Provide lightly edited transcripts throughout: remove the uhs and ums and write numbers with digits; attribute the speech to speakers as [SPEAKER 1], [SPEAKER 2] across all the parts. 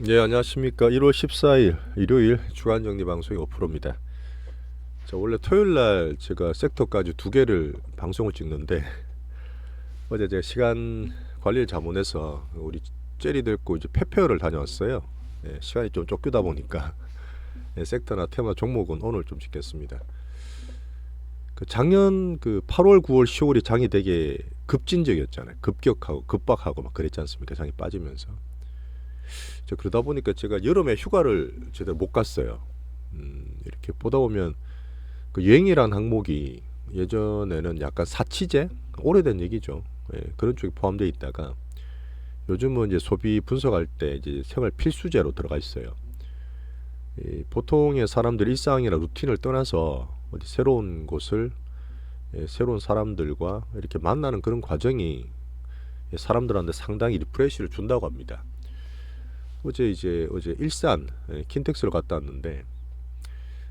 [SPEAKER 1] 네, 안녕하십니까. 1월 14일 일요일 주간정리 방송이 5%입니다. 자, 원래 토요일 날 제가 섹터까지 두 개를 방송을 찍는데 어제 제가 시간 관리를 잘못해서 우리 젤이 데리고 이제 페페어를 다녀왔어요. 예, 시간이 좀 쫓기다 보니까 예, 섹터나 테마 종목은 오늘 좀 찍겠습니다. 그 작년 그 8월, 9월, 10월이 장이 되게 급진적이었잖아요. 급격하고 급박하고 막 그랬지 않습니까? 장이 빠지면서. 그러다 보니까 제가 여름에 휴가를 제대로 못 갔어요. 이렇게 보다 보면 그 여행이라는 항목이 예전에는 약간 사치제 오래된 얘기죠. 예, 그런 쪽이 포함되어 있다가 요즘은 이제 소비 분석할 때 이제 생활 필수제로 들어가 있어요. 이 보통의 사람들 일상이나 루틴을 떠나서 어디 새로운 곳을 새로운 사람들과 이렇게 만나는 그런 과정이 사람들한테 상당히 리프레시를 준다고 합니다. 어제 일산 킨텍스를 갔다 왔는데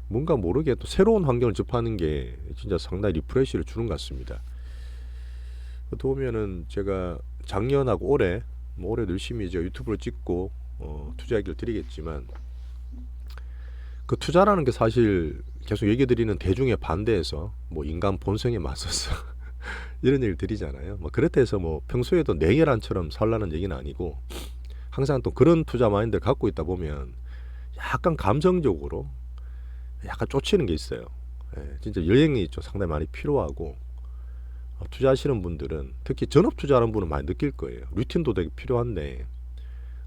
[SPEAKER 1] 뭔가 모르게 또 새로운 환경을 접하는 게 진짜 상당히 리프레시를 주는 것 같습니다. 또 보면은 제가 작년하고 올해도 열심히 이제 유튜브를 찍고 투자 얘기를 드리겠지만 그 투자라는 게 사실 계속 얘기 드리는 대중의 반대에서 뭐 인간 본성에 맞서서 이런 얘기를 드리잖아요. 뭐 그렇다 해서 뭐 평소에도 냉혈한처럼 살라는 얘기는 아니고 항상 또 그런 투자 마인드를 갖고 있다 보면 약간 감성적으로 약간 쫓이는 게 있어요. 예, 진짜 여행이 좀 상당히 많이 필요하고 투자하시는 분들은 특히 전업 투자하는 분은 많이 느낄 거예요. 루틴도 되게 필요한데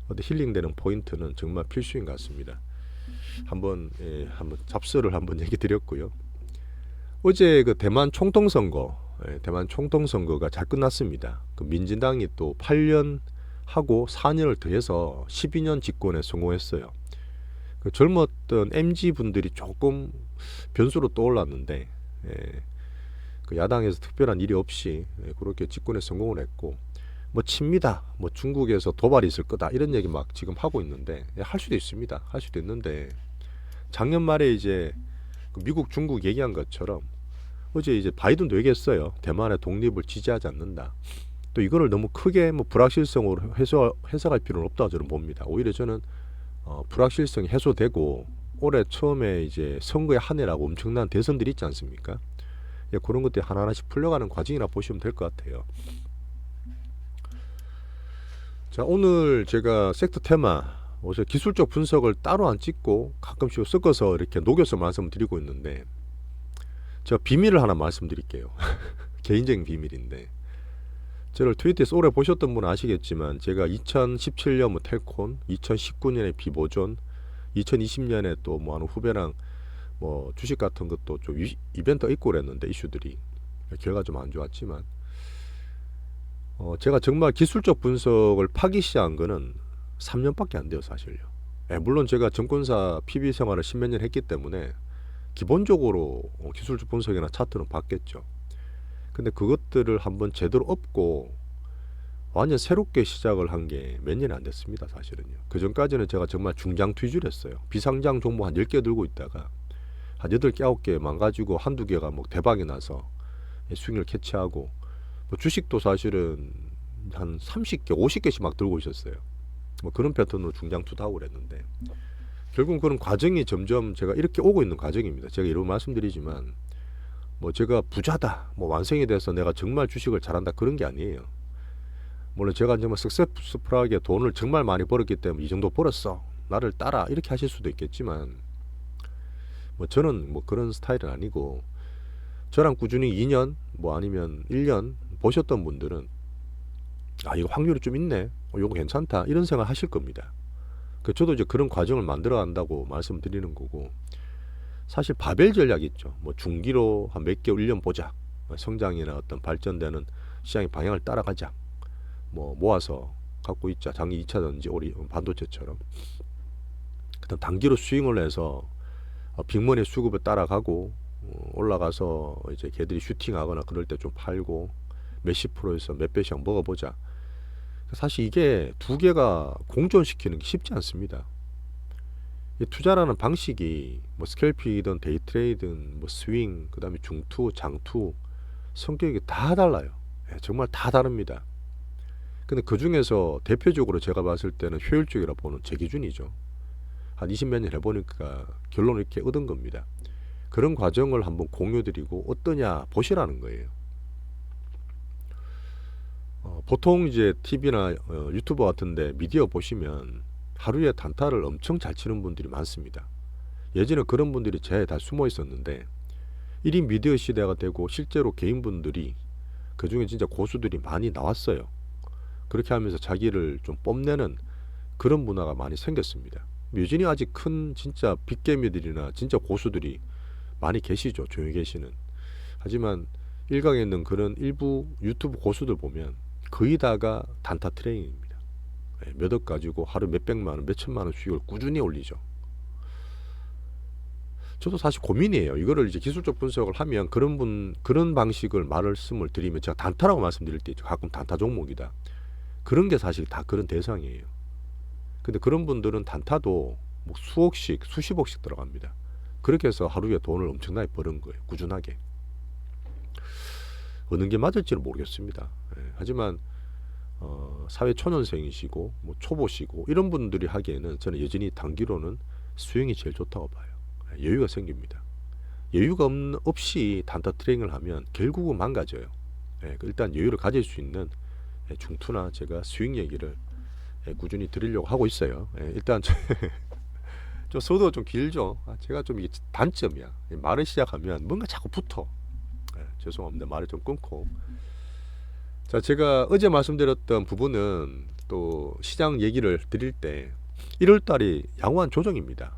[SPEAKER 1] 어디 힐링되는 포인트는 정말 필수인 것 같습니다. 한번 잡설을 한번 얘기 드렸고요. 어제 그 대만 총통선거, 대만 총통선거가 잘 끝났습니다. 그 민진당이 또 8년 하고 4년을 더해서 12년 집권에 성공했어요. 그 젊었던 MZ 분들이 조금 변수로 떠올랐는데 그 야당에서 특별한 일이 없이 그렇게 집권에 성공을 했고 뭐 칩니다. 뭐 중국에서 도발이 있을 거다 이런 얘기 막 지금 하고 있는데 할 수도 있습니다. 할 수도 있는데 작년 말에 이제 그 미국 중국 얘기한 것처럼 어제 이제 바이든도 얘기했어요. 대만의 독립을 지지하지 않는다. 또 이거를 너무 크게 뭐 불확실성으로 해석할 필요는 없다고 저는 봅니다. 오히려 저는 불확실성이 해소되고 올해 처음에 이제 선거의 한 해라고 엄청난 대선들이 있지 않습니까? 예, 그런 것들이 하나하나씩 풀려가는 과정이라 보시면 될 것 같아요. 자, 오늘 제가 섹터 테마 어제 기술적 분석을 따로 안 찍고 가끔씩 섞어서 이렇게 녹여서 말씀드리고 있는데 제가 비밀을 하나 말씀드릴게요. 개인적인 비밀인데 저를 트위터에서 오래 보셨던 분은 아시겠지만 제가 2017년 뭐 텔콘, 2019년에 비보존, 2020년에 또 뭐 하는 후배랑 뭐 주식 같은 것도 좀 이벤트 있고 그랬는데 이슈들이 결과 좀 안 좋았지만 제가 정말 기술적 분석을 파기 시작한 거는 3년밖에 안 돼요 사실요. 물론 제가 증권사 PB 생활을 10몇 년 했기 때문에 기본적으로 기술적 분석이나 차트는 봤겠죠. 근데 그것들을 한번 제대로 업고 완전 새롭게 시작을 한 게 몇 년이 안 됐습니다 사실은요. 그 전까지는 제가 정말 중장 투기를 했어요. 비상장 종목 한 10개 들고 있다가 한 8개 9개 망가지고 한두 개가 뭐 대박이 나서 수익을 캐치하고 뭐 주식도 사실은 한 30개 50개씩 막 들고 있었어요. 뭐 그런 패턴으로 중장 투자하고 그랬는데 결국 그런 과정이 점점 제가 이렇게 오고 있는 과정입니다. 제가 이런 말씀드리지만 뭐 제가 부자다 뭐 완성이 돼서 내가 정말 주식을 잘한다 그런 게 아니에요. 물론 제가 정말 석세스풀하게 돈을 정말 많이 벌었기 때문에 이 정도 벌었어 나를 따라 이렇게 하실 수도 있겠지만 뭐 저는 뭐 그런 스타일은 아니고 저랑 꾸준히 2년 뭐 아니면 1년 보셨던 분들은 아 이거 확률이 좀 있네 이거 괜찮다 이런 생각 하실 겁니다. 그 저도 이제 그런 과정을 만들어 간다고 말씀드리는 거고 사실 바벨 전략이 있죠. 뭐 중기로 한 몇 개월 1년 보자 성장이나 어떤 발전되는 시장의 방향을 따라가자 뭐 모아서 갖고 있자 장기 2차든지 우리 반도체처럼 그다음 단기로 스윙을 해서 빅머니 수급을 따라가고 올라가서 이제 걔들이 슈팅하거나 그럴 때 좀 팔고 몇십 프로에서 몇 배씩 먹어보자. 사실 이게 두 개가 공존시키는 게 쉽지 않습니다. 투자라는 방식이 뭐 스캘핑이든 데이트레이든 뭐 스윙 그다음에 중투 장투 성격이 다 달라요. 정말 다 다릅니다. 근데 그 중에서 대표적으로 제가 봤을 때는 효율적이라 보는 제 기준이죠. 한 20몇 년 해보니까 결론을 이렇게 얻은 겁니다. 그런 과정을 한번 공유드리고 어떠냐 보시라는 거예요. 보통 이제 TV나 유튜버 같은데 미디어 보시면 하루에 단타를 엄청 잘 치는 분들이 많습니다. 예전에 그런 분들이 제에 다 숨어 있었는데 1인 미디어 시대가 되고 실제로 개인분들이 그 중에 진짜 고수들이 많이 나왔어요. 그렇게 하면서 자기를 좀 뽐내는 그런 문화가 많이 생겼습니다. 여전히 아직 큰 진짜 빅게임들이나 진짜 고수들이 많이 계시죠. 조용히 계시는. 하지만 일각에 있는 그런 일부 유튜브 고수들 보면 거의 다가 단타 트레이닝입니다. 몇 억 가지고 하루 몇백만 원, 몇천만 원 수익을 꾸준히 올리죠. 저도 사실 고민이에요. 이거를 이제 기술적 분석을 하면 그런 방식을 말씀을 드리면 제가 단타라고 말씀드릴 때 있죠. 가끔 단타 종목이다. 그런 게 사실 다 그런 대상이에요. 근데 그런 분들은 단타도 뭐 수억씩, 수십억씩 들어갑니다. 그렇게 해서 하루에 돈을 엄청나게 버는 거예요. 꾸준하게. 어느 게 맞을지는 모르겠습니다. 하지만 사회 초년생이시고 뭐 초보시고 이런 분들이 하기에는 저는 여전히 단기로는 수영이 제일 좋다고 봐요. 여유가 생깁니다. 여유가 없이 단타 트레이닝을 하면 결국은 망가져요. 일단 여유를 가질 수 있는 중투나 제가 스윙 얘기를 꾸준히 드리려고 하고 있어요. 일단 좀 서도 좀 길죠. 제가 좀 이게 단점이야. 말을 시작하면 뭔가 자꾸 붙어. 죄송합니다. 말을 좀 끊고. 자, 제가 어제 말씀드렸던 부분은 또 시장 얘기를 드릴 때 1월 달이 양호한 조정입니다.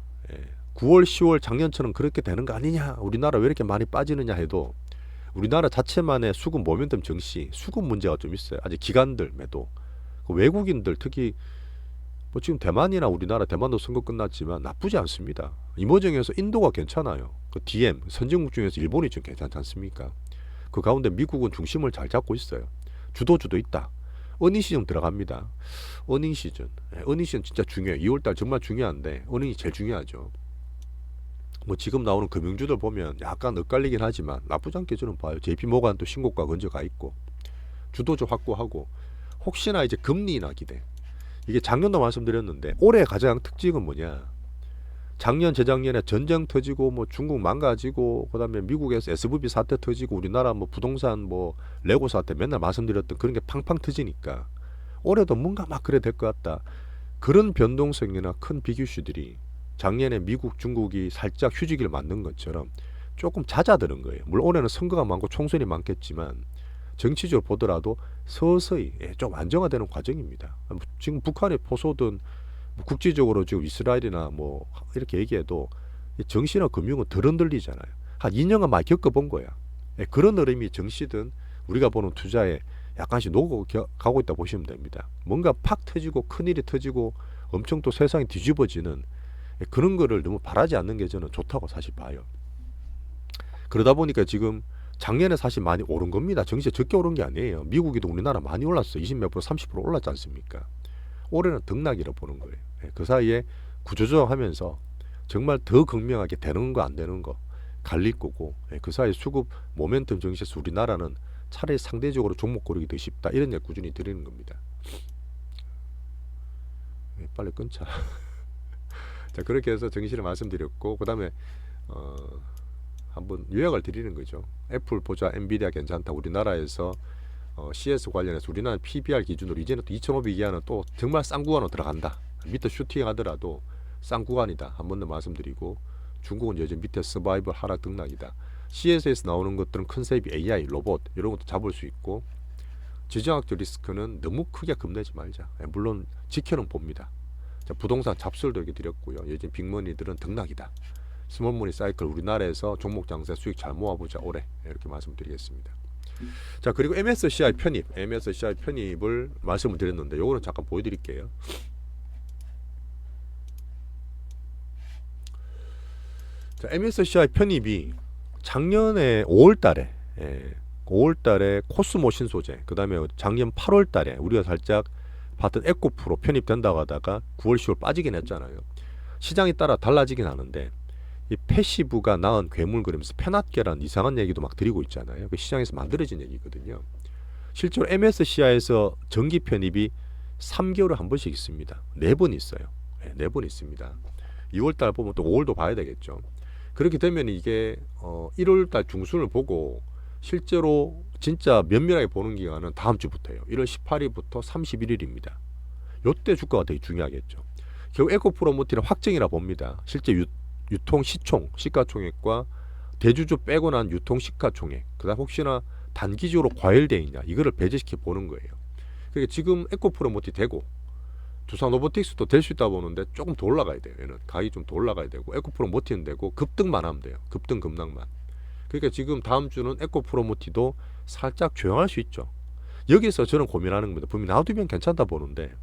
[SPEAKER 1] 9월, 10월 작년처럼 그렇게 되는 거 아니냐, 우리나라 왜 이렇게 많이 빠지느냐 해도 우리나라 자체만의 수급 모멘텀 증시, 수급 문제가 좀 있어요. 아직 기관들 매도, 외국인들 특히 뭐 지금 대만이나 우리나라, 대만도 선거 끝났지만 나쁘지 않습니다. 이머징에서 인도가 괜찮아요. 그 DM 선진국 중에서 일본이 좀 괜찮지 않습니까? 그 가운데 미국은 중심을 잘 잡고 있어요. 주도주도 있다. 어닝 시즌 들어갑니다. 어닝 시즌 진짜 중요해요. 2월달 정말 중요한데 어닝이 제일 중요하죠. 뭐 지금 나오는 금융주들 보면 약간 엇갈리긴 하지만 나쁘지 않게 저는 봐요. JP모간 또 신고가 건져가 있고 주도주 확보하고 혹시나 이제 금리 인하 기대, 이게 작년도 말씀드렸는데 올해 가장 특징은 뭐냐, 작년 재작년에 전쟁 터지고 뭐 중국 망가지고 그다음에 미국에서 SVB 사태 터지고 우리나라 뭐 부동산 뭐 레고 사태 맨날 말씀드렸던 그런 게 팡팡 터지니까 올해도 뭔가 막 그래 될 것 같다. 그런 변동성이나 큰 빅이슈들이 작년에 미국, 중국이 살짝 휴지기를 만든 것처럼 조금 잦아드는 거예요. 물론 올해는 선거가 많고 총선이 많겠지만 정치적으로 보더라도 서서히 좀 안정화되는 과정입니다. 지금 북한의 포소든 뭐 국제적으로 지금 이스라엘이나 뭐 이렇게 얘기해도 정시나 금융은 덜 흔들리잖아요. 한 2년간 많이 겪어본 거야. 그런 흐름이 정시든 우리가 보는 투자에 약간씩 녹아가고 있다 보시면 됩니다. 뭔가 팍 터지고 큰일이 터지고 엄청 또 세상이 뒤집어지는 그런 거를 너무 바라지 않는 게 저는 좋다고 사실 봐요. 그러다 보니까 지금 작년에 사실 많이 오른 겁니다. 정시가 적게 오른 게 아니에요. 미국이도 우리나라 많이 올랐어요. 20몇 프로, 30% 올랐지 않습니까? 올해는 등락이라고 보는 거예요. 그 사이에 구조조정하면서 정말 더 극명하게 되는 거 안 되는 거 갈릴 거고, 그 사이 수급 모멘텀 정시에서 우리나라는 차라리 상대적으로 종목 고르기 더 쉽다, 이런 얘기 꾸준히 드리는 겁니다. 빨리 끊자. 자, 그렇게 해서 정시를 말씀드렸고, 그 다음에 한번 요약을 드리는 거죠. 애플 보자, 엔비디아 괜찮다. 우리나라에서 CS 관련해서 우리나라 PBR 기준으로 이제는 또 2,500 이하는 또 정말 싼 구간으로 들어간다. 밑에 슈팅 하더라도 싼 구간이다. 한 번 더 말씀드리고, 중국은 여전히 밑에 서바이벌 하락 등락이다. CS에서 나오는 것들은 컨셉이 AI, 로봇 이런 것도 잡을 수 있고, 지정학적 리스크는 너무 크게 겁내지 말자. 물론 지켜는 봅니다. 자, 부동산 잡설도 이렇게 드렸고요. 요즘 빅머니들은 등락이다. 스몰머니 사이클 우리나라에서 종목 장세 수익 잘 모아보자 올해, 이렇게 말씀드리겠습니다. 자, 그리고 MSCI 편입을 말씀을 드렸는데 요거는 잠깐 보여드릴게요. 자, MSCI 편입이 작년에 5월달에 코스모 신소재, 그 다음에 작년 8월달에 우리가 살짝 봤던 에코프로 편입된다고 하다가 9월 10월 빠지긴 했잖아요. 시장에 따라 달라지긴 하는데 이 패시브가 낳은 괴물 그리면서 페낫게라는 이상한 얘기도 막 드리고 있잖아요. 그 시장에서 만들어진 얘기거든요. 실제로 MSCI에서 정기 편입이 3개월에 한 번씩 있습니다. 4번 있어요. 네, 4번 있습니다. 2월달 보면 또 5월도 봐야 되겠죠. 그렇게 되면 이게 1월달 중순을 보고 실제로 진짜 면밀하게 보는 기간은 다음 주부터예요. 1월 18일부터 31일입니다. 요때 주가가 되게 중요하겠죠. 결국 에코프로모티는 확정이라 봅니다. 실제 유통 시총, 시가총액과 대주주 빼고 난 유통 시가총액, 그다음 혹시나 단기적으로 과열돼 있냐 이거를 배제시켜 보는 거예요. 그러니까 지금 에코프로모티 되고 두산 로보틱스도 될 수 있다 보는데 조금 더 올라가야 돼요. 얘는 가격이 좀 더 올라가야 되고 에코프로모티는 되고 급등만 하면 돼요. 급등 급락만. 그러니까 지금 다음 주는 에코프로모티도 살짝 조용할 수 있죠. 여기서 저는 고민하는 겁니다. 분명히 놔두면 괜찮다 보는데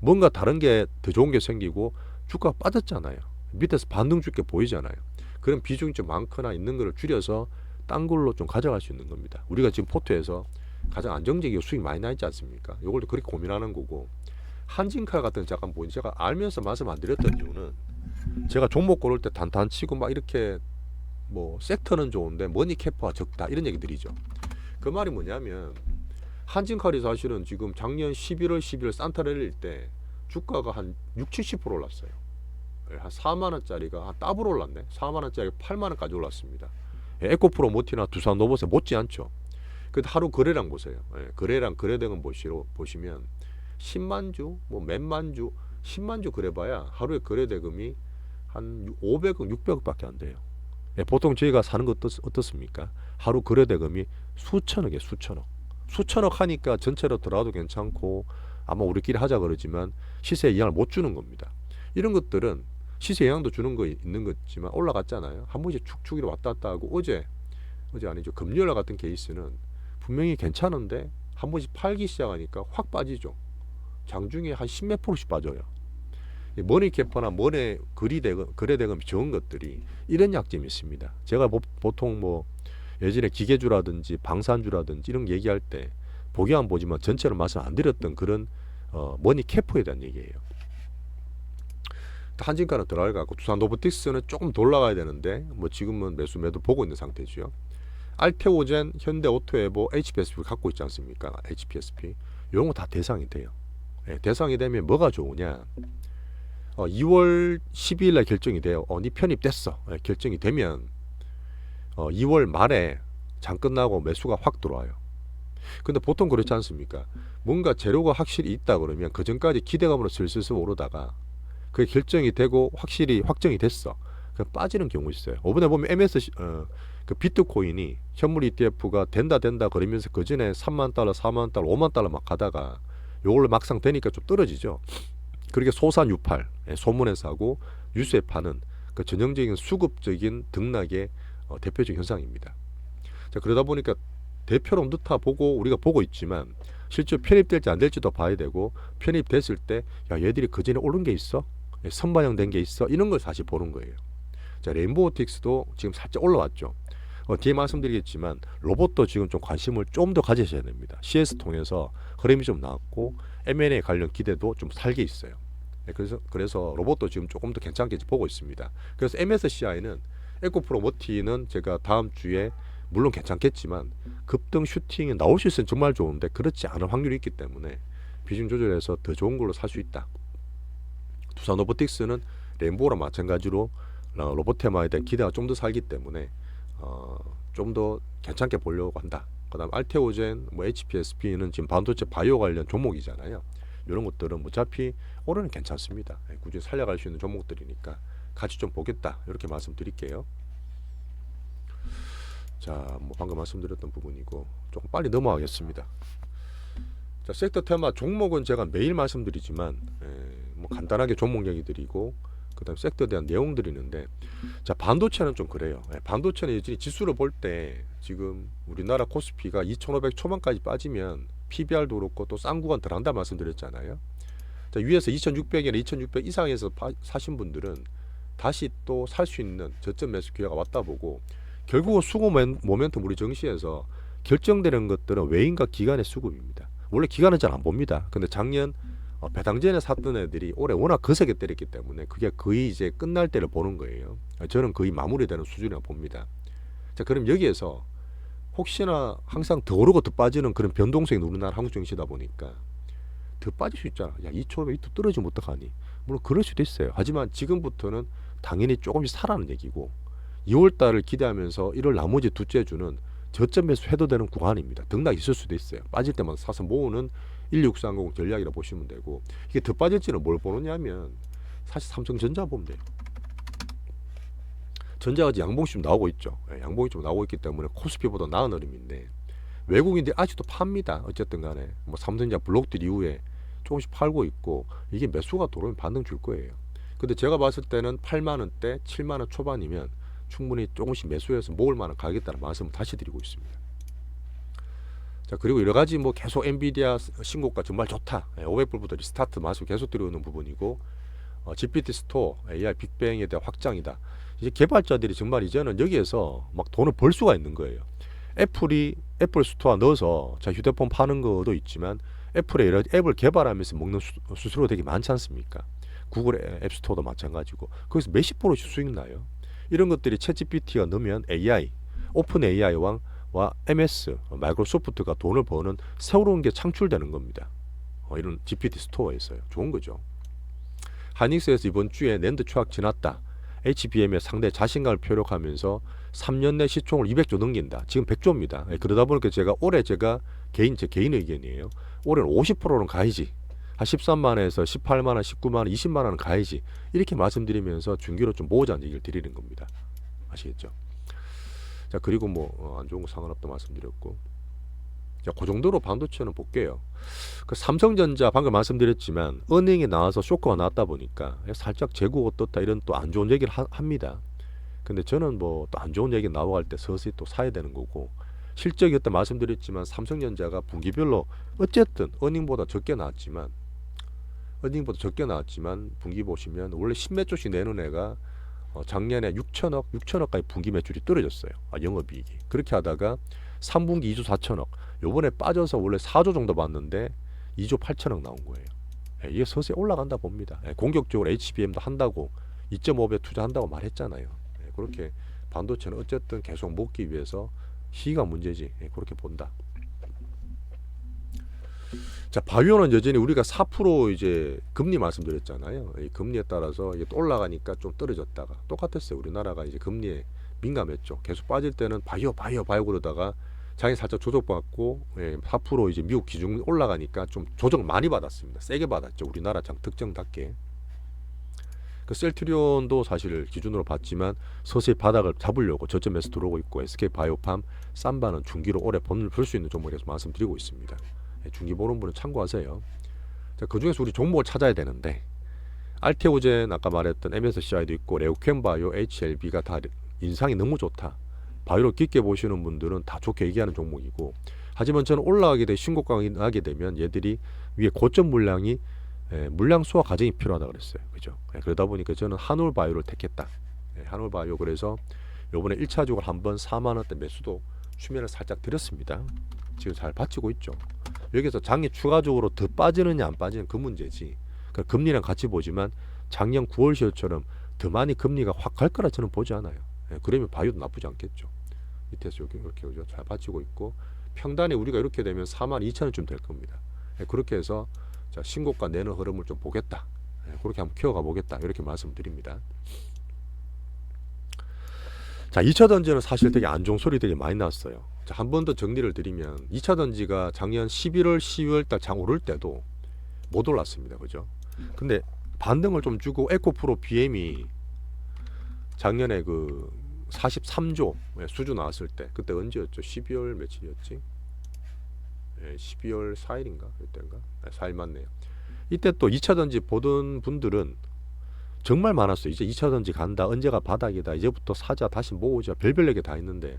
[SPEAKER 1] 뭔가 다른 게 더 좋은 게 생기고 주가가 빠졌잖아요. 밑에서 반등 줄게 보이잖아요. 그런 비중이 좀 많거나 있는 거를 줄여서 딴 걸로 좀 가져갈 수 있는 겁니다. 우리가 지금 포트에서 가장 안정적이고 수익 많이 나 있지 않습니까? 이걸도 그렇게 고민하는 거고 한진칼 같은 잠깐 보니 제가 알면서 말씀 안 드렸던 이유는 제가 종목 고를 때 단단치고 막 이렇게 뭐 섹터는 좋은데 머니캐퍼가 적다 이런 얘기 드리죠. 그 말이 뭐냐면 한진칼이 사실은 지금 작년 11월 12일 산타랠리일 때 주가가 한 6, 70% 올랐어요. 한 4만원짜리가 한 더블 올랐네. 4만원짜리 8만원까지 올랐습니다. 에코프로 모티나 두산 로봇에 못지 않죠. 그 하루 거래량 보세요. 거래량 거래대금 보시면 10만 주, 뭐 몇만 주, 10만 주 그래봐야 하루에 거래대금이 한 500억, 600억밖에 안 돼요. 보통 저희가 사는 것 어떻습니까? 하루 거래대금이 수천억이에요, 수천억. 수천억 하니까 전체로 들어가도 괜찮고 아마 우리끼리 하자 그러지만 시세에 영향을 못 주는 겁니다. 이런 것들은 시세 영향도 주는 거 있는 거지만 올라갔잖아요. 한 번씩 축축 이렇게 왔다 갔다 하고 어제 아니죠. 금요일 같은 케이스는 분명히 괜찮은데 한 번씩 팔기 시작하니까 확 빠지죠. 장중에 한 10몇 프로씩 빠져요. 머니캐퍼나 머니 거래대금이 적은 것들이 이런 약점이 있습니다. 제가 보통 뭐 예전에 기계주라든지 방산주라든지 이런 거 얘기할 때 보기만 보지만 전체로 말씀 안 드렸던 그런 머니캐퍼에 대한 얘기예요. 한진가는 들어가고 두산 로보틱스는 조금 더 올라가야 되는데 뭐 지금은 매도 보고 있는 상태죠. 알테오젠, 현대오토에보, HPSP 갖고 있지 않습니까? HPSP 이런 거 다 대상이 돼요. 대상이 되면 뭐가 좋으냐? 2월 12일 날 결정이 돼요. 네 편입됐어. 결정이 되면 2월 말에 장 끝나고 매수가 확 들어와요. 근데 보통 그렇지 않습니까? 뭔가 재료가 확실히 있다 그러면 그 전까지 기대감으로 슬슬 오르다가 그게 결정이 되고 확실히 확정이 됐어. 그럼 빠지는 경우 있어요. 이번에 보면 그 비트코인이 현물 ETF가 된다 그러면서 그 전에 3만 달러, 4만 달러, 5만 달러 막 가다가 요걸로 막상 되니까 좀 떨어지죠. 그렇게 소산유팔, 소문에서 하고 뉴스에 파는 그 전형적인 수급적인 등락의 대표적 현상입니다. 자, 그러다 보니까 대표로 넣다 보고 우리가 보고 있지만 실제 편입될지 안 될지도 봐야 되고 편입됐을 때 야 얘들이 그 전에 오른 게 있어? 선반영된 게 있어? 이런 걸 사실 보는 거예요. 자, 레인보우틱스도 지금 살짝 올라왔죠. 뒤에 말씀드리겠지만 로봇도 지금 좀 관심을 좀 더 가지셔야 됩니다. CS 통해서 흐름이 좀 나왔고 M&A 관련 기대도 좀 살게 있어요. 그래서 로봇도 지금 조금 더 괜찮게 보고 있습니다. 그래서 MSCI는 에코프로모티는 제가 다음 주에 물론 괜찮겠지만 급등 슈팅이 나올 수 있으면 정말 좋은데 그렇지 않을 확률이 있기 때문에 비중 조절해서 더 좋은 걸로 살 수 있다. 두산 로보틱스는 레인보우랑 마찬가지로 로봇 테마에 대한 기대가 좀 더 살기 때문에 좀 더 괜찮게 보려고 한다. 그다음 알테오젠, 뭐 HPSP는 지금 반도체 바이오 관련 종목이잖아요. 이런 것들은 어차피 올해는 괜찮습니다. 꾸준히 살려갈 수 있는 종목들이니까 같이 좀 보겠다. 이렇게 말씀드릴게요. 자, 뭐 방금 말씀드렸던 부분이고 조금 빨리 넘어가겠습니다. 자, 섹터 테마 종목은 제가 매일 말씀드리지만 뭐 간단하게 종목 얘기 드리고 그다음 섹터에 대한 내용들이 있는데 자, 반도체는 좀 그래요. 반도체는 여전히 지수를 볼 때 지금 우리나라 코스피가 2,500 초반까지 빠지면 PBR도 그렇고 또 싼 구간 들어간다 말씀드렸잖아요. 자, 위에서 2,600이나 2,600 이상에서 사신 분들은 다시 또 살 수 있는 저점 매수 기회가 왔다 보고 결국은 수급 모멘텀 우리 정시에서 결정되는 것들은 외인과 기관의 수급입니다. 원래 기관은 잘 안 봅니다. 근데 작년 배당전에 샀던 애들이 올해 워낙 거세게 때렸기 때문에 그게 거의 이제 끝날 때를 보는 거예요. 저는 거의 마무리되는 수준이라고 봅니다. 자, 그럼 여기에서 혹시나 항상 더 오르고 더 빠지는 그런 변동성이 우리나라 한국 증시다 보니까 더 빠질 수 있잖아. 야, 2초 또 떨어지면 어떡하니? 물론 그럴 수도 있어요. 하지만 지금부터는 당연히 조금씩 사라는 얘기고 2월 달을 기대하면서 1월 나머지 두째 주는 저점 매수 해도 되는 구간입니다. 등락이 있을 수도 있어요. 빠질 때마다 사서 모으는 16390 전략이라 보시면 되고, 이게 더 빠질지는 뭘 보느냐면 사실 삼성전자 보면 돼요. 전자가 양봉이 좀 나오고 있죠. 양봉이 좀 나오고 있기 때문에 코스피보다 나은 흐름인데 외국인들이 아직도 팝니다. 어쨌든 간에 뭐 삼성전자 블록들 이후에 조금씩 팔고 있고, 이게 매수가 들어오면 반등 줄 거예요. 근데 제가 봤을 때는 8만 원대, 7만 원 초반이면 충분히 조금씩 매수해서 모을 만한 가격이다는 말씀을 다시 드리고 있습니다. 자, 그리고 여러 가지 뭐 계속 엔비디아 신고가 정말 좋다. 500불부터 리스타트 말씀 계속 드리는 부분이고, GPT 스토어, AI 빅뱅에 대한 확장이다. 이제 개발자들이 정말 이제는 여기에서 막 돈을 벌 수가 있는 거예요. 애플 스토어 넣어서 자 휴대폰 파는 것도 있지만 애플에 이런 앱을 개발하면서 먹는 수수료 되게 많지 않습니까? 구글 앱 스토어도 마찬가지고 거기서 몇십 프로씩 수익 나요. 이런 것들이 챗GPT가 넣으면 AI, 오픈 AI와 MS, 마이크로소프트가 돈을 버는 새로운 게 창출되는 겁니다. 이런 GPT 스토어에서요. 좋은 거죠. 하이닉스에서 이번 주에 낸드 추락 지났다. HBM에 상대 자신감을 표력하면서 3년 내 시총을 200조 넘긴다. 지금 100조입니다. 그러다 보니까 올해 제 개인 의견이에요. 올해는 50%는 가야지. 한 13만원에서 18만원, 19만원, 20만원은 가야지. 이렇게 말씀드리면서 중기로 좀 모으자는 얘기를 드리는 겁니다. 아시겠죠? 자, 그리고 뭐 안 좋은 거 상관없다 말씀드렸고, 자, 그 정도로 반도체는 볼게요. 그 삼성전자 방금 말씀드렸지만 은행에 나와서 쇼크가 났다 보니까 살짝 재고 어떻다 이런 또 안 좋은 얘기를 합니다. 근데 저는 뭐 또 안 좋은 얘기 나와갈 때 서서히 또 사야 되는 거고, 실적이 그때 말씀드렸지만 삼성전자가 분기별로 어쨌든 어닝보다 적게 나왔지만 분기 보시면 원래 10몇 조씩 내는 애가 작년에 6천억까지 분기 매출이 떨어졌어요. 영업이익이. 그렇게 하다가 3분기 2조 4천억, 요번에 빠져서 원래 4조 정도 받는데 2조 8천억 나온 거예요. 이게 서서히 올라간다 봅니다. 공격적으로 HBM도 한다고 2.5배 투자한다고 말했잖아요. 그렇게 반도체는 어쨌든 계속 먹기 위해서 시기가 문제지. 그렇게 본다. 자, 바이오는 여전히 우리가 4% 이제 금리 말씀드렸잖아요. 이 금리에 따라서 이게 또 올라가니까 좀 떨어졌다가 똑같았어요. 우리나라가 이제 금리에 민감했죠. 계속 빠질 때는 바이오 그러다가 자기 살짝 조정받고 4% 이제 미국 기준 올라가니까 좀 조정 많이 받았습니다. 세게 받았죠. 우리나라 장 특정답게. 그 셀트리온도 사실 기준으로 봤지만 서서히 바닥을 잡으려고 저점에서 들어오고 있고, SK바이오팜, 삼바는 중기로 올해 본을 볼 수 있는 종목에서 말씀드리고 있습니다. 중기 보는 분은 참고하세요. 자, 그 중에서 우리 종목을 찾아야 되는데, 알테오젠 아까 말했던 MSCI도 있고 레오캠바이오, HLB가 다 인상이 너무 좋다. 바이오를 깊게 보시는 분들은 다 좋게 얘기하는 종목이고, 하지만 저는 올라가게 돼 신고가가 나게 되면 얘들이 위에 고점 물량이 물량 소화 과정이 필요하다 그랬어요. 그죠? 그러다 보니까 저는 한올바이오를 택했다. 한올바이오. 그래서 요번에 1차적으로 한번 4만 원대 매수도 추면을 살짝 드렸습니다. 지금 잘 받치고 있죠. 여기서 장이 추가적으로 더 빠지느냐 안 빠지는 그 문제지. 그러니까 금리랑 같이 보지만 작년 9월 시절처럼 더 많이 금리가 확 갈 거라 저는 보지 않아요. 그러면 바이오도 나쁘지 않겠죠. 밑에서 이렇게 잘 받치고 있고, 평단이 우리가 이렇게 되면 42,000원쯤 될 겁니다. 그렇게 해서 자, 신고가 내는 흐름을 좀 보겠다. 그렇게 한번 키워가 보겠다. 이렇게 말씀드립니다. 자, 2차 던지는 사실 되게 안 좋은 소리 되게 많이 났어요. 자, 한 번 더 정리를 드리면 2차 던지가 작년 11월, 12월 달 장 오를 때도 못 올랐습니다. 그죠? 근데 반등을 좀 주고 에코프로 BM이 작년에 그 43조 수주 나왔을 때, 그때 언제였죠? 12월 며칠이었지? 12월 4일인가? 그때인가? 4일 맞네요. 이때 또 2차 던지 보던 분들은 정말 많았어요. 이제 2차 던지 간다. 언제가 바닥이다. 이제부터 사자. 다시 모으자. 별별 얘기 다 있는데,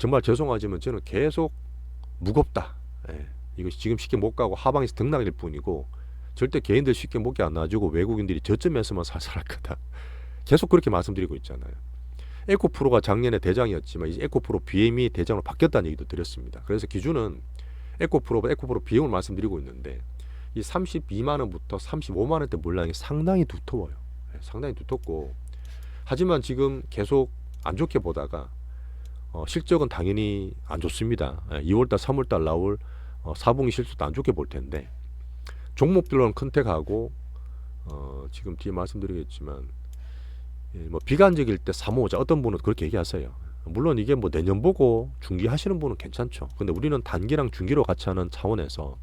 [SPEAKER 1] 정말 죄송하지만 저는 계속 무겁다. 이거 지금 쉽게 못 가고 하방에서 등락일 뿐이고, 절대 개인들 쉽게 못 안 놔주고 외국인들이 저점에서만 살살 할 거다. 계속 그렇게 말씀드리고 있잖아요. 에코프로가 작년에 대장이었지만 이제 에코프로 BM이 대장으로 바뀌었다는 얘기도 드렸습니다. 그래서 기준은 에코프로 비용을 말씀드리고 있는데, 이 32만 원부터 35만 원대 물량이 상당히 두터워요. 상당히 두텁고, 하지만 지금 계속 안 좋게 보다가 실적은 당연히 안 좋습니다. 2월달, 3월달 나올 4분기 실적도 안 좋게 볼 텐데 종목별로는 컨택하고 지금 뒤에 말씀드리겠지만 뭐 비관적일 때 사모으자 어떤 분은 그렇게 얘기하세요. 물론 이게 뭐 내년 보고 중기 하시는 분은 괜찮죠. 근데 우리는 단기랑 중기로 같이 하는 차원에서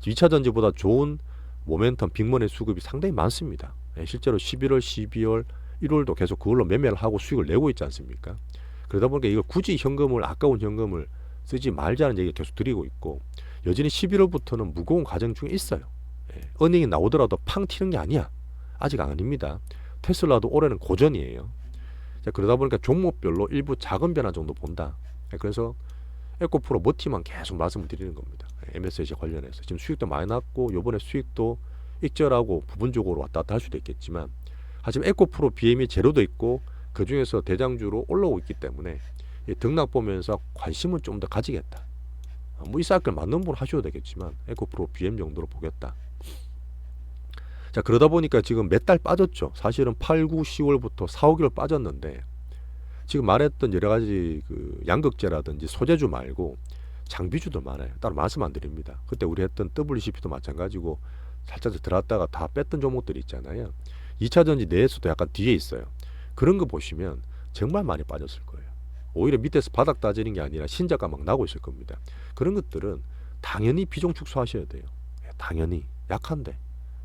[SPEAKER 1] 2차 전지보다 좋은 모멘텀 빅머니 수급이 상당히 많습니다. 실제로 11월, 12월, 1월도 계속 그걸로 매매를 하고 수익을 내고 있지 않습니까? 그러다 보니까 이걸 굳이 현금을 아까운 현금을 쓰지 말자는 얘기 계속 드리고 있고 여전히 11월부터는 무거운 과정 중에 있어요. 어닝이 나오더라도 팡 튀는 게 아니야. 아직 아닙니다. 테슬라도 올해는 고전이에요. 자, 그러다 보니까 종목별로 일부 작은 변화 정도 본다. 그래서 에코프로 머티만 계속 말씀을 드리는 겁니다. MSCI 관련해서 지금 수익도 많이 났고 요번에 수익도 익절하고 부분적으로 왔다 갔다 할 수도 있겠지만 하지만 에코프로 BM이 제로도 있고 그 중에서 대장주로 올라오고 있기 때문에 등락 보면서 관심은 좀 더 가지겠다. 뭐 이 사이클 맞는 분 하셔도 되겠지만 에코프로 BM 정도로 보겠다. 자, 그러다 보니까 지금 몇 달 빠졌죠. 사실은 8, 9, 10월부터 4, 5개월 빠졌는데 지금 말했던 여러 가지 그 양극재라든지 소재주 말고 장비주도 많아요. 따로 말씀 안 드립니다. 그때 우리 했던 WCP도 마찬가지고 살짝 들어왔다가 다 뺐던 종목들이 있잖아요. 2차 전지 내에서도 약간 뒤에 있어요. 그런 거 보시면 정말 많이 빠졌을 거예요. 오히려 밑에서 바닥 따지는 게 아니라 신자가 막 나고 있을 겁니다. 그런 것들은 당연히 비중 축소하셔야 돼요. 당연히 약한데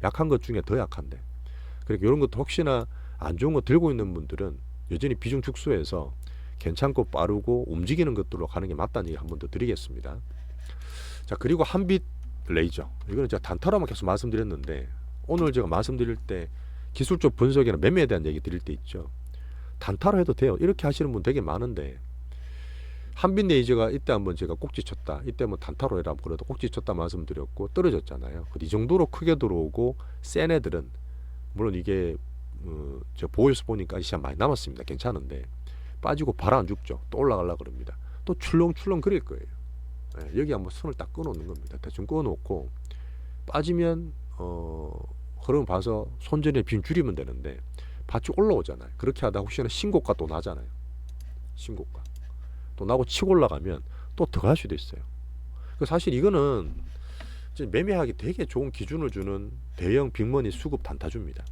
[SPEAKER 1] 약한 것 중에 더 약한데 그러니까 이런 것도 혹시나 안 좋은 거 들고 있는 분들은 여전히 비중 축소해서 괜찮고 빠르고 움직이는 것들로 가는 게 맞다는 얘기 한 번 더 드리겠습니다. 자, 그리고 한빛 레이저 이거는 제가 단타로만 계속 말씀드렸는데 오늘 제가 말씀드릴 때 기술적 분석이나 매매에 대한 얘기 드릴 때 있죠. 단타로 해도 돼요. 이렇게 하시는 분 되게 많은데 한빛 레이저가 이때 한번 제가 꼭지 쳤다. 이때 뭐 단타로 해라 그래도 꼭지 쳤다 말씀드렸고 떨어졌잖아요. 이 정도로 크게 들어오고 센 애들은 물론 이게 저 보호에서 보니까 시간 많이 남았습니다. 괜찮은데 빠지고 바로 안 죽죠. 또 올라가려고 그럽니다. 또 출렁출렁 그릴 거예요. 여기 한번 손을 딱 끊어놓는 겁니다. 대충 끊어놓고 빠지면 흐름 봐서 손전에 빈 줄이면 되는데 밭이 올라오잖아요. 그렇게 하다 혹시나 신고가 또 나잖아요. 신고가 또 나고 치고 올라가면 또 더 갈 수도 있어요. 사실 이거는 매매하기 되게 좋은 기준을 주는 대형 빅머니 수급 단타주입니다.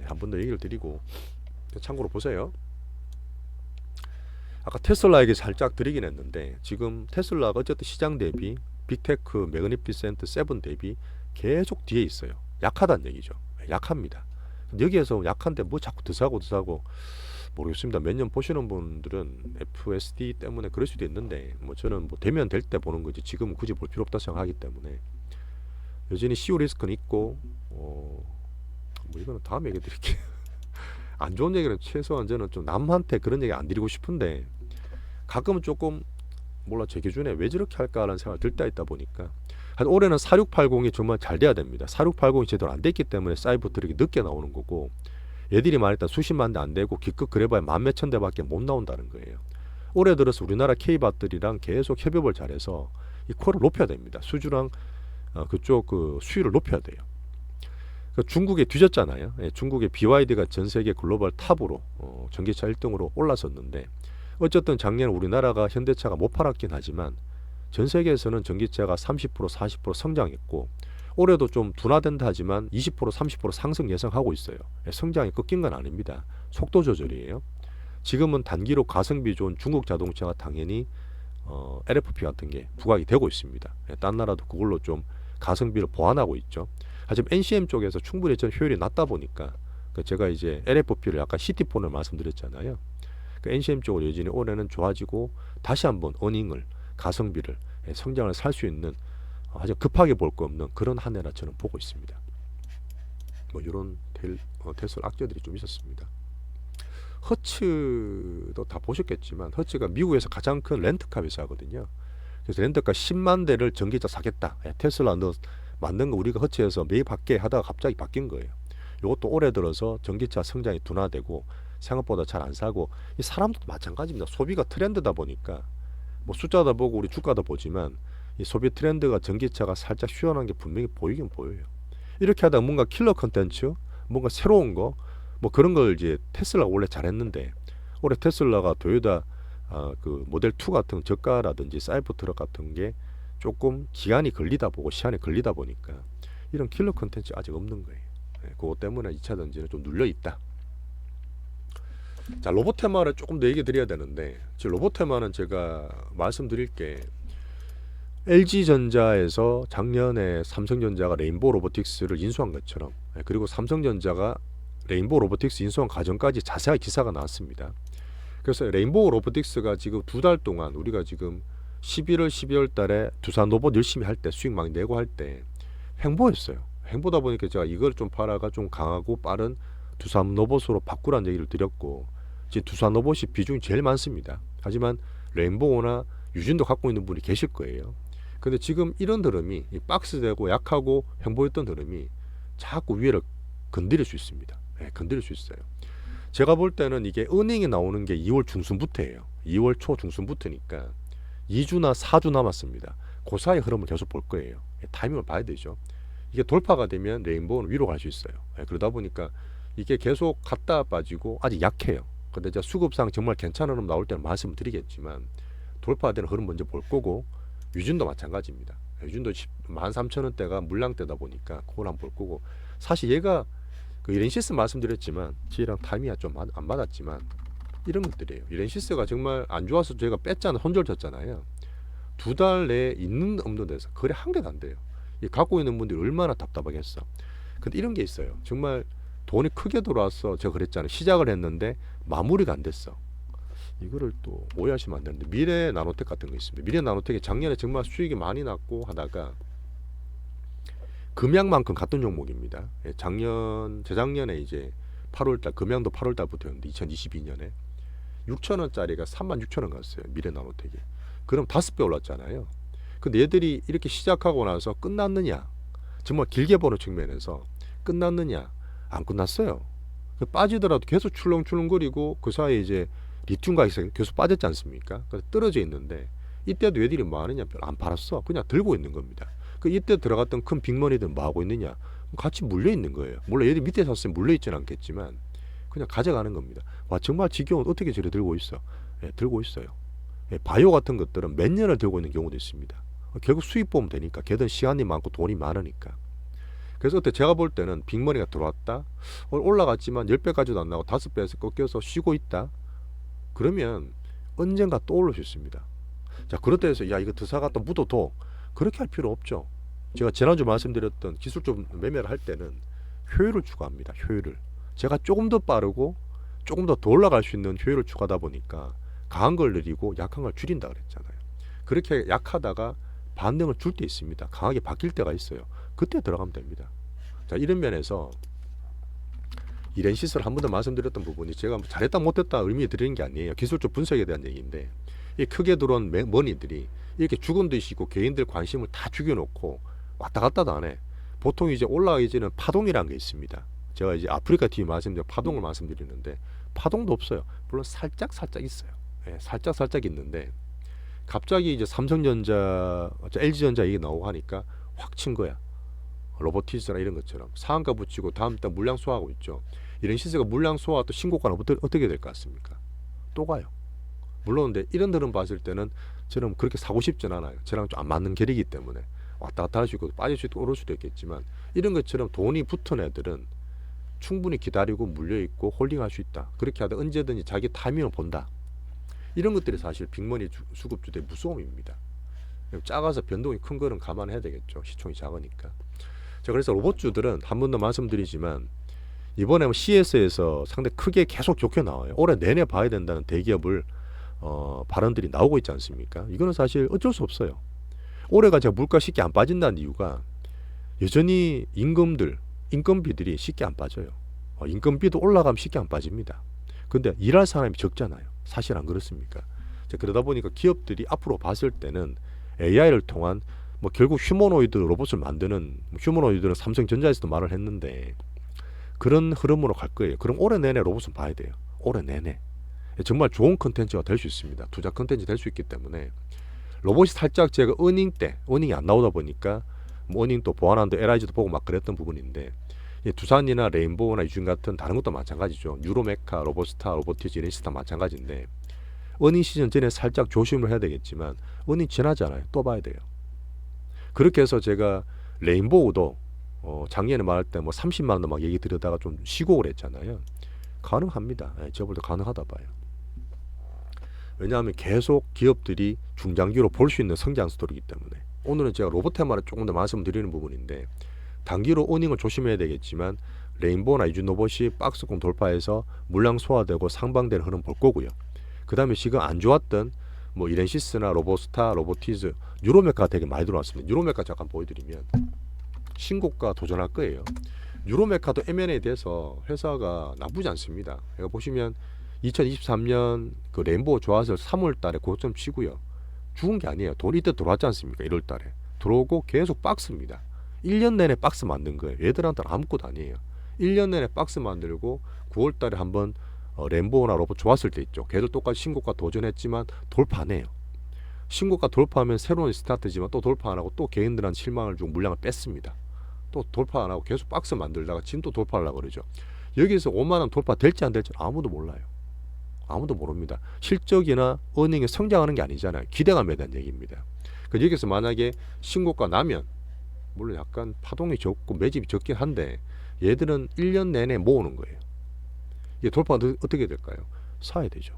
[SPEAKER 1] 한 번 더 얘기를 드리고 참고로 보세요. 아까 테슬라 얘기 살짝 드리긴 했는데 지금 테슬라가 어쨌든 시장 대비 빅테크 매그니피센트 7 대비 계속 뒤에 있어요. 약하다는 얘기죠. 약합니다. 여기에서 약한데 뭐 자꾸 더 사고 모르겠습니다. 몇 년 보시는 분들은 FSD 때문에 그럴 수도 있는데 뭐 저는 뭐 되면 될 때 보는 거지 지금은 굳이 볼 필요 없다 생각하기 때문에 여전히 CO 리스크는 있고 뭐 이거는 다음 얘기 드릴게요. 안 좋은 얘기는 최소한 저는 좀 남한테 그런 얘기 안 드리고 싶은데 가끔은 조금 몰라 제 기준에 왜 저렇게 할까라는 생각이 들 때가 있다 보니까 올해는 4680이 정말 잘 돼야 됩니다. 4680이 제대로 안 됐기 때문에 사이버 트랙이 늦게 나오는 거고 얘들이 말했던 수십만 대 안 되고 기껏 그래봐야 만 몇천 대밖에 못 나온다는 거예요. 올해 들어서 우리나라 K밭들이랑 계속 협업을 잘해서 이 콜을 높여야 됩니다. 수주랑 그쪽 그 수율을 높여야 돼요. 중국에 뒤졌잖아요. 중국의 BYD가 전 세계 글로벌 탑으로 전기차 1등으로 올라섰는데 어쨌든 작년 우리나라가 현대차가 못 팔았긴 하지만 전 세계에서는 전기차가 30% 40% 성장했고 올해도 좀 둔화된다 하지만 20% 30% 상승 예상하고 있어요. 성장이 꺾인 건 아닙니다. 속도 조절이에요. 지금은 단기로 가성비 좋은 중국 자동차가 당연히 LFP 같은 게 부각이 되고 있습니다. 딴 나라도 그걸로 좀 가성비를 보완하고 있죠. 하지만 NCM 쪽에서 충분히 전 효율이 낮다 보니까 제가 이제 LFP를 약간 시티폰을 말씀드렸잖아요. NCM 쪽으로 여전히 올해는 좋아지고 다시 한번 어닝을 가성비를 성장을 살 수 있는 아주 급하게 볼 거 없는 그런 한 해라 저는 보고 있습니다. 뭐 이런 테슬 악재들이 좀 있었습니다. 허츠도 다 보셨겠지만 허츠가 미국에서 가장 큰 렌트카 회사거든요. 그래서 렌트카 10만 대를 전기차 사겠다. 테슬라 너 만든 거 우리가 허츠에서 매입할게 하다가 갑자기 바뀐 거예요. 이것도 올해 들어서 전기차 성장이 둔화되고 생각보다 잘 안 사고 이 사람도 마찬가지입니다. 소비가 트렌드다 보니까 뭐 숫자도 보고 우리 주가도 보지만 이 소비 트렌드가 전기차가 살짝 시원한 게 분명히 보이긴 보여요. 이렇게 하다 뭔가 킬러 컨텐츠, 뭔가 새로운 거, 뭐 그런 걸 이제 테슬라가 원래 잘했는데 올해 테슬라가 도요타 그 모델 2 같은 저가라든지 사이버 트럭 같은 게 조금 기한이 걸리다 보고 시한이 걸리다 보니까 이런 킬러 컨텐츠 아직 없는 거예요. 그것 때문에 2차 전지는 좀 눌려 있다. 자, 로봇 테마를 조금 더 얘기 드려야 되는데, 지금 로봇 테마는 제가 말씀드릴 게 LG전자에서 작년에 삼성전자가 레인보우 로보틱스를 인수한 것처럼, 그리고 삼성전자가 레인보우 로보틱스 인수한 과정까지 자세하게 기사가 나왔습니다. 그래서 레인보우 로보틱스가 지금 2달 동안 우리가 지금 11월 12월 달에 두산 로봇 열심히 할 때 수익 많이 내고 할 때 횡보했어요. 횡보다 보니까 제가 이걸 좀 팔아가 좀 강하고 빠른 두산 로봇으로 바꾸라는 얘기를 드렸고, 지금 두산 로봇이 비중이 제일 많습니다. 하지만 레인보우나 유진도 갖고 있는 분이 계실 거예요. 근데 지금 이런 흐름이 박스되고 약하고 횡보했던 흐름이 자꾸 위를 건드릴 수 있습니다. 건드릴 수 있어요. 제가 볼 때는 이게 은행이 나오는 게 2월 중순부터예요. 2월 초 중순부터니까 2주나 4주 남았습니다. 그 사이 흐름을 계속 볼 거예요. 타이밍을 봐야 되죠. 이게 돌파가 되면 레인보우는 위로 갈 수 있어요. 그러다 보니까 이게 계속 갔다 빠지고 아직 약해요. 근데 제가 수급상 정말 괜찮은 흐름 나올 때는 말씀을 드리겠지만 돌파되는 흐름 먼저 볼 거고, 유진도 마찬가지입니다. 유진도 13,000원대가 물량대다 보니까 그걸 한번 볼 거고, 사실 얘가 그 이렌시스 말씀드렸지만 지랑 타이밍이 좀 안 맞았지만 이런 것들이에요. 이렌시스가 정말 안 좋아서 저희가 뺐잖아요. 손절 쳤잖아요. 2달 내에 있는 없는 데서 거래 한 개도 안 돼요. 이 갖고 있는 분들이 얼마나 답답하겠어. 근데 이런 게 있어요. 정말 돈이 크게 들어와서 제가 그랬잖아요. 시작을 했는데 마무리가 안 됐어. 이거를 또 오해하시면 안 되는데, 미래 나노텍 같은 거 있습니다. 미래 나노텍이 작년에 정말 수익이 많이 났고 하다가 금양만큼 갔던 종목입니다. 재작년에 이제 8월달, 금양도 8월달부터였는데 2022년에 6,000원짜리가 36,000원 갔어요. 미래 나노텍이. 그럼 5배 올랐잖아요. 근데 얘들이 이렇게 시작하고 나서 끝났느냐? 정말 길게 보는 측면에서 끝났느냐? 안 끝났어요. 빠지더라도 계속 출렁출렁거리고 그 사이에 이제 리튬 가격이 계속 빠졌지 않습니까? 그래서 떨어져 있는데 이때도 얘들이 뭐 하느냐? 별로 안 팔았어. 그냥 들고 있는 겁니다. 그 이때 들어갔던 큰 빅머니들은 뭐 하고 있느냐? 같이 물려 있는 거예요. 물론 얘들이 밑에 샀으면 물려 있지는 않겠지만 그냥 가져가는 겁니다. 와, 정말 지겨운, 어떻게 저래 들고 있어? 들고 있어요. 바이오 같은 것들은 몇 년을 들고 있는 경우도 있습니다. 결국 수익 보면 되니까, 걔들 시간이 많고 돈이 많으니까. 그래서 그때 제가 볼 때는 빅머니가 들어왔다, 올라갔지만 10배까지도 안 나고 5배에서 꺾여서 쉬고 있다, 그러면 언젠가 또 올릴 수 있습니다. 자, 그렇다 해서 야, 이거 드사가 또 묻어둬, 그렇게 할 필요 없죠. 제가 지난주 말씀드렸던 기술적 매매를 할 때는 효율을 추구합니다. 효율을. 제가 조금 더 빠르고 조금 더 올라갈 수 있는 효율을 추구하다 보니까 강한 걸 늘리고 약한 걸 줄인다 그랬잖아요. 그렇게 약하다가 반등을 줄 때 있습니다. 강하게 바뀔 때가 있어요. 그때 들어가면 됩니다. 자, 이런 면에서 이렌시스를 한 번 더 말씀드렸던 부분이 제가 잘했다 못했다 의미 드리는 게 아니에요. 기술적 분석에 대한 얘기인데, 이 크게 들어온 머니들이 이렇게 죽은 듯이 있고 개인들 관심을 다 죽여놓고 왔다 갔다도 안 해. 보통 이제 올라가기 전에 파동이라는 게 있습니다. 제가 이제 아프리카 TV 말씀드려 파동을 말씀드리는데 파동도 없어요. 물론 살짝 있어요. 살짝 있는데 갑자기 이제 삼성전자, LG전자 얘기 나오고 하니까 확 친 거야. 로보티스나 이런 것처럼 상한가 붙이고 다음 달 물량 소화하고 있죠. 이런 시세가 물량 소화 또 신고가는 어떻게 될 것 같습니까? 또 가요. 물론 근데 이런 들은 봤을 때는 저는 그렇게 사고 싶진 않아요. 저랑 좀 안 맞는 결이기 때문에 왔다 갔다 할 수 있고 빠질 수 있고 오를 수도 있겠지만, 이런 것처럼 돈이 붙은 애들은 충분히 기다리고 물려있고 홀딩할 수 있다. 그렇게 하다 언제든지 자기 타이밍을 본다. 이런 것들이 사실 빅머니 수급주들의 무서움입니다. 작아서 변동이 큰 거는 감안해야 되겠죠. 시총이 작으니까. 자, 그래서 로봇주들은 한 번 더 말씀드리지만 이번에 CS에서 상당히 크게 계속 좋게 나와요. 올해 내내 봐야 된다는 대기업을 발언들이 나오고 있지 않습니까? 이거는 사실 어쩔 수 없어요. 올해가 제가 물가 쉽게 안 빠진다는 이유가 여전히 인건비들이 쉽게 안 빠져요. 인건비도 올라가면 쉽게 안 빠집니다. 근데 일할 사람이 적잖아요. 사실 안 그렇습니까? 자, 그러다 보니까 기업들이 앞으로 봤을 때는 AI를 통한 결국 휴머노이드 로봇을 만드는, 휴머노이드는 삼성전자에서도 말을 했는데 그런 흐름으로 갈 거예요. 그럼 올해 내내 로봇은 봐야 돼요. 올해 내내. 정말 좋은 컨텐츠가 될 수 있습니다. 투자 컨텐츠 될 수 있기 때문에 로봇이 살짝 제가 어닝이 안 나오다 보니까 어닝 또 보완한도 LIG도 보고 막 그랬던 부분인데, 두산이나 레인보우나 유진 같은 다른 것도 마찬가지죠. 유로메카, 로보스타, 로보티즈, 이렌시스 다 마찬가지인데 어닝 시즌 전에 살짝 조심을 해야 되겠지만 어닝 지나잖아요. 또 봐야 돼요. 그렇게 해서 제가 레인보우도 작년에 말할 때 뭐 30만 원도 막 얘기 드리다가 좀 쉬고 그랬잖아요. 가능합니다. 예, 제가 볼 때 가능하다 봐요. 왜냐하면 계속 기업들이 중장기로 볼 수 있는 성장 스토리이기 때문에. 오늘은 제가 로봇 테마를 조금 더 말씀드리는 부분인데, 단기로 어닝을 조심해야 되겠지만 레인보우나 이준로봇이 박스권 돌파해서 물량 소화되고 상방되는 흐름 볼 거고요. 그 다음에 지금 안 좋았던 뭐 이렌시스나 로보스타, 로보티즈, 유로메카가 되게 많이 들어왔습니다. 유로메카 잠깐 보여드리면 신고가 도전할 거예요. 유로메카도 M&A에 대해서 회사가 나쁘지 않습니다. 여기 보시면 2023년 그 레인보우 좋아서 3월 달에 고점 치고요. 죽은 게 아니에요. 돈이 이때 들어왔지 않습니까? 1월 달에. 들어오고 계속 박스입니다. 1년 내내 박스 만든 거예요. 얘들한테는 아무것도 아니에요. 1년 내내 박스 만들고 9월 달에 한번 램보나 로봇 좋았을 때 있죠. 걔도 똑같이 신고가 도전했지만 돌파 안 해요. 신고가 돌파하면 새로운 스타트지만 또 돌파 안 하고 또 개인들한테 실망을 주고 물량을 뺐습니다. 또 돌파 안 하고 계속 박스 만들다가 지금 또 돌파하려고 그러죠. 여기서 5만원 돌파 될지 안 될지 아무도 몰라요. 아무도 모릅니다. 실적이나 어닝이 성장하는 게 아니잖아요. 기대감에 대한 얘기입니다. 그 여기서 만약에 신고가 나면 물론 약간 파동이 적고 매집이 적긴 한데 얘들은 1년 내내 모으는 거예요. 이게 돌파가 어떻게 될까요? 사야 되죠.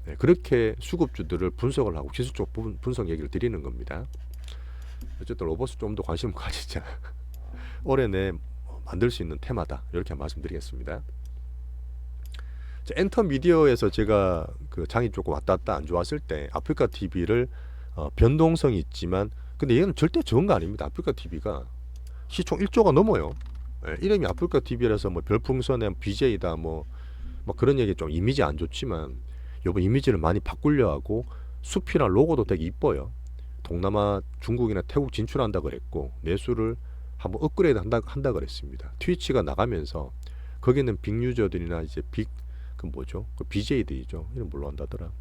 [SPEAKER 1] 네, 그렇게 수급주들을 분석을 하고 기술적 분석 얘기를 드리는 겁니다. 어쨌든 로봇을 좀 더 관심을 가지자. 올해 내 만들 수 있는 테마다. 이렇게 말씀드리겠습니다. 자, 엔터미디어에서 제가 그 장이 조금 왔다 갔다 안 좋았을 때 아프리카 TV를 변동성이 있지만 근데 얘는 절대 적은 거 아닙니다. 아프리카 TV가 시총 1조가 넘어요. 예, 이름이 아프리카 TV라서 뭐 별풍선의 BJ다 뭐 그런 얘기 좀 이미지 안 좋지만 요번 이미지를 많이 바꾸려 하고 숲이나 로고도 되게 이뻐요. 동남아 중국이나 태국 진출한다 그랬고 내수를 한번 업그레이드 한다 그랬습니다. 트위치가 나가면서 거기는 빅유저들이나 이제 그 뭐죠? 그 BJ들이죠. 이름 뭘로 한다더라.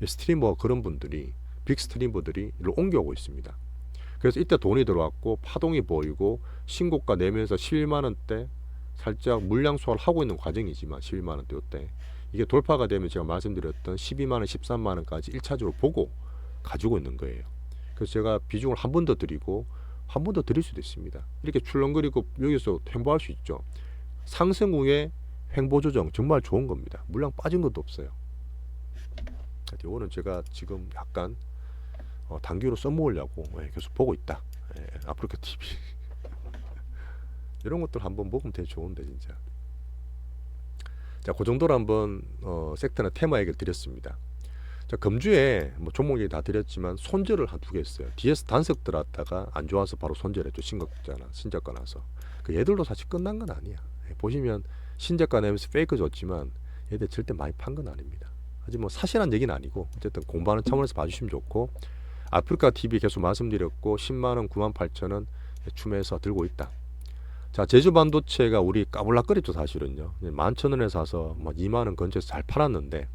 [SPEAKER 1] 스트리머 그런 분들이 빅 스트리머들이 이를 옮겨오고 있습니다. 그래서 이때 돈이 들어왔고 파동이 보이고 신고가 내면서 11만 원대 살짝 물량 소화를 하고 있는 과정이지만 11만 원대 이때 이게 돌파가 되면 제가 말씀드렸던 12만 원, 13만 원까지 1차적으로 보고 가지고 있는 거예요. 그래서 제가 비중을 한 번 더 드리고 한 번 더 드릴 수도 있습니다. 이렇게 출렁거리고 여기서 횡보할 수 있죠. 상승 후에 횡보 조정 정말 좋은 겁니다. 물량 빠진 것도 없어요. 이거는 제가 지금 약간 단기로 써먹으려고 계속 보고 있다. 아프리카 TV 이런 것들 한번 먹으면 되게 좋은데 진짜. 자, 그 정도로 한번 섹터나 테마 얘기를 드렸습니다. 자, 금주에 뭐 종목 얘기 다 드렸지만 손절을 한 두 개 했어요. 뒤에서 단석 들어왔다가 안 좋아서 바로 손절했죠. 신저가 나서. 그 얘들도 사실 끝난 건 아니야. 보시면 신저가 내면서 페이크 줬지만 얘들 절대 많이 판 건 아닙니다. 아직 뭐 사실한 얘기는 아니고 어쨌든 공부하는 차원에서 봐주시면 좋고 아프리카 TV 계속 말씀드렸고 10만원 98,000원 추매해서 들고 있다. 자, 제주 반도체가 우리 까불락거렸죠. 사실은요. 11,000원에 사서 막 2만원 근처에서 잘 팔았는데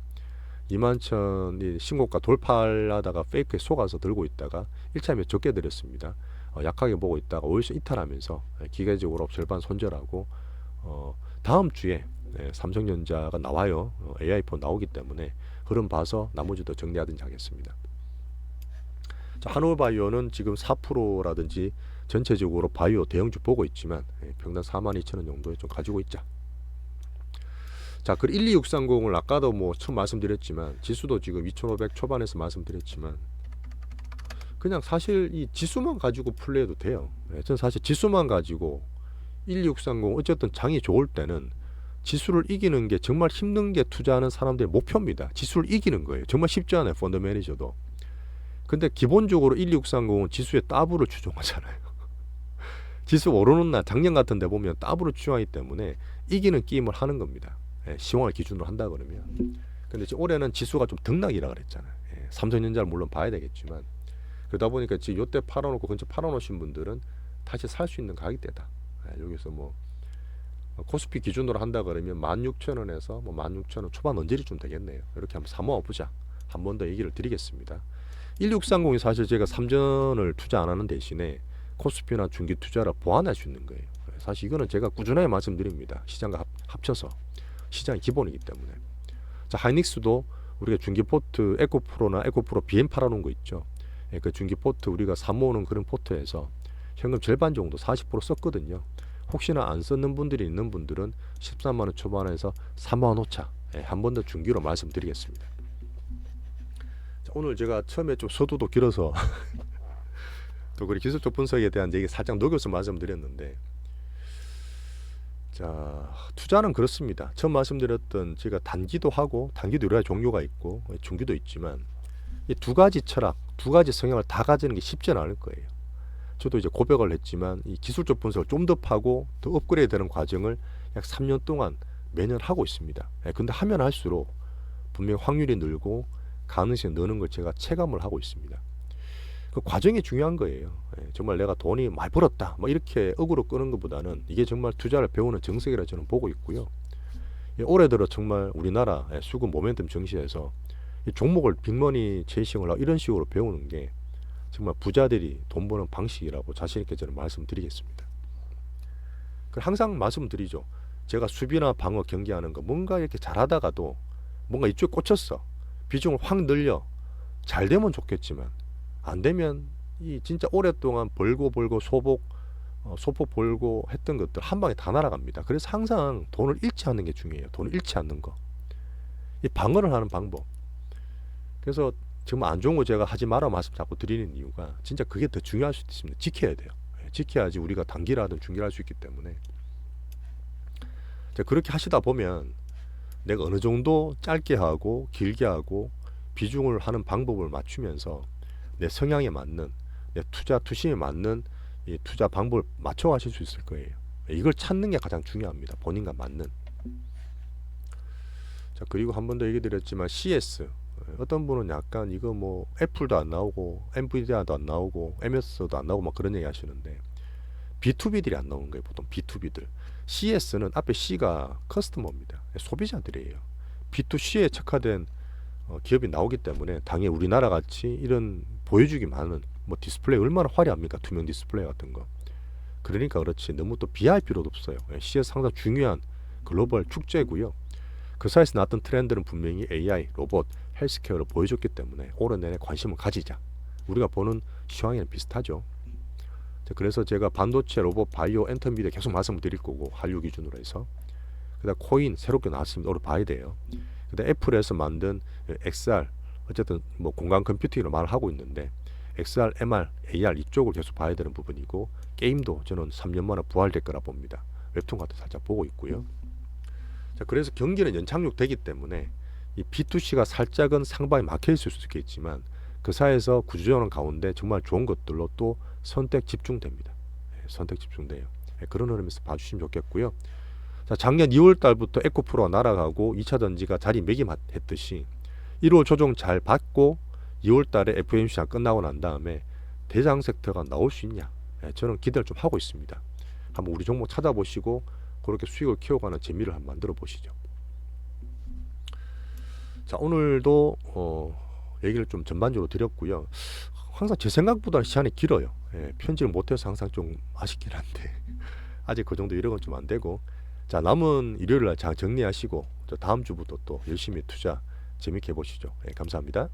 [SPEAKER 1] 21,000이 신고가 돌파하다가 페이크에 속아서 들고 있다가 1차에 적게 드렸습니다. 약하게 보고 있다가 오일수 이탈하면서 기계적으로 절반 손절하고 다음 주에 삼성전자가 나와요. AI폰 나오기 때문에 흐름 봐서 나머지도 정리하든지 하겠습니다. 자, 한올바이오는 지금 4%라든지 전체적으로 바이오 대형주 보고 있지만 평당 42,000원 정도에 좀 가지고 있자. 자, 그 12630을 아까도 뭐 처음 말씀드렸지만 지수도 지금 2,500 초반에서 말씀드렸지만 그냥 사실 이 지수만 가지고 플레이해도 돼요. 저는 사실 지수만 가지고 12630 어쨌든 장이 좋을 때는 지수를 이기는 게 정말 힘든 게 투자하는 사람들의 목표입니다. 지수를 이기는 거예요. 정말 쉽지 않아요. 펀드 매니저도. 근데 기본적으로 12630은 지수에 따블을 추종하잖아요. 지수 오르는 날 작년 같은 데 보면 따블을 추종하기 때문에 이기는 게임을 하는 겁니다. 시황을 기준으로 한다 그러면. 근데 지금 올해는 지수가 좀 등락이라 그랬잖아요. 삼성전자를 물론 봐야 되겠지만 그러다 보니까 지금 요때 팔아놓고 근처 팔아놓으신 분들은 다시 살 수 있는 가격대다. 여기서 뭐 코스피 기준으로 한다 그러면 16,000원에서 뭐 16,000원 초반 언저리 좀 되겠네요. 이렇게 한번 사모아보자. 한 번 더 얘기를 드리겠습니다. 1630이 사실 제가 3전을 투자 안 하는 대신에 코스피나 중기 투자라 보완할 수 있는 거예요. 사실 이거는 제가 꾸준하게 말씀드립니다. 시장과 합쳐서 시장이 기본이기 때문에. 자, 하이닉스도 우리가 중기포트 에코프로나 에코프로 BM 팔아놓은 거 있죠. 예, 그 중기포트 우리가 사모으는 그런 포트에서 현금 절반 정도 40% 썼거든요. 혹시나 안 썼는 분들이 있는 분들은 13만원 초반에서 3만원 오차 예, 한 번 더 중기로 말씀드리겠습니다. 자, 오늘 제가 처음에 좀 서두도 길어서 또 그리 기술적 분석에 대한 얘기 살짝 녹여서 말씀드렸는데, 자, 투자는 그렇습니다. 처음 말씀드렸던 제가 단기도 하고 단기도 여러 가지 종류가 있고 중기도 있지만 이 두 가지 철학, 두 가지 성향을 다 가지는 게 쉽지는 않을 거예요. 저도 이제 고백을 했지만 이 기술적 분석을 좀 더 파고 더 업그레이드되는 과정을 약 3년 동안 매년 하고 있습니다. 근데 하면 할수록 분명히 확률이 늘고 가능성이 느는 걸 제가 체감을 하고 있습니다. 그 과정이 중요한 거예요. 정말 내가 돈이 많이 벌었다 뭐 이렇게 억으로 끄는 것보다는 이게 정말 투자를 배우는 정석이라 저는 보고 있고요. 올해 들어 정말 우리나라 수급 모멘텀 증시에서 이 종목을 빅머니 체이싱을 하고 이런 식으로 배우는 게 정말 부자들이 돈 버는 방식이라고 자신 있게 저는 말씀드리겠습니다. 항상 말씀드리죠. 제가 수비나 방어 경기하는 거 뭔가 이렇게 잘하다가도 뭔가 이쪽에 꽂혔어. 비중을 확 늘려. 잘 되면 좋겠지만 안 되면 이 진짜 오랫동안 벌고 소폭 벌고 했던 것들 한 방에 다 날아갑니다. 그래서 항상 돈을 잃지 않는 게 중요해요. 돈을 잃지 않는 거. 이 방어를 하는 방법. 그래서 정말 안 좋은 거 제가 하지 마라 말씀 자꾸 드리는 이유가 진짜 그게 더 중요할 수도 있습니다. 지켜야 돼요. 지켜야지 우리가 단기라든 중기를 할 수 있기 때문에. 자, 그렇게 하시다 보면 내가 어느 정도 짧게 하고 길게 하고 비중을 하는 방법을 맞추면서 내 성향에 맞는 내 투심에 맞는 이 투자 방법을 맞춰 가실 수 있을 거예요. 이걸 찾는 게 가장 중요합니다. 본인과 맞는. 자, 그리고 한 번 더 얘기 드렸지만 CS 어떤 분은 약간 이거 뭐 애플도 안 나오고 엔비디아도 안 나오고 MS도 안 나오고 막 그런 얘기 하시는데 B2B들이 안 나오는 거예요. 보통 B2B들. CS는 앞에 C가 커스터머입니다. 소비자들이에요. B2C에 특화된 기업이 나오기 때문에 당연히 우리나라 같이 이런 보여주기 많은 뭐 디스플레이 얼마나 화려합니까? 투명 디스플레이 같은 거. 그러니까 그렇지 너무 또 비할 필요도 없어요. CS 상당히 중요한 글로벌 축제고요. 그 사이에서 나왔던 트렌드는 분명히 AI, 로봇, 헬스케어를 보여줬기 때문에 올해 내내 관심을 가지자. 우리가 보는 시황에는 비슷하죠. 그래서 제가 반도체, 로봇, 바이오, 엔터미디어 계속 말씀을 드릴 거고 한류 기준으로 해서. 그다음 코인 새롭게 나왔습니다. 오늘 봐야 돼요. 그다음 애플에서 만든 XR 어쨌든 뭐 공간 컴퓨팅으로 말을 하고 있는데 XR, MR, AR 이쪽을 계속 봐야 되는 부분이고 게임도 저는 3년 만에 부활될 거라 봅니다. 웹툰 같은 살짝 보고 있고요. 자, 그래서 경기는 연착륙 되기 때문에 이 B2C가 살짝은 상방에 막혀 있을 수 있겠지만 그 사이에서 구조조정 가운데 정말 좋은 것들로 또 선택 집중됩니다. 선택 집중돼요. 그런 흐름에서 봐주시면 좋겠고요. 자, 작년 2월 달부터 에코프로가 날아가고 2차 전지가 자리매김했듯이 1월 조정 잘 받고 2월 달에 FOMC가 끝나고 난 다음에 대장 섹터가 나올 수 있냐? 저는 기대를 좀 하고 있습니다. 한번 우리 종목 찾아보시고 그렇게 수익을 키워가는 재미를 한번 만들어 보시죠. 자, 오늘도 얘기를 좀 전반적으로 드렸고요. 항상 제 생각보다 시간이 길어요. 편집을 못해서 항상 좀 아쉽긴 한데 아직 그 정도 이력은 좀 안 되고. 자, 남은 일요일날 잘 정리하시고 다음 주부터 또 열심히 투자 재밌게 해보시죠. 감사합니다.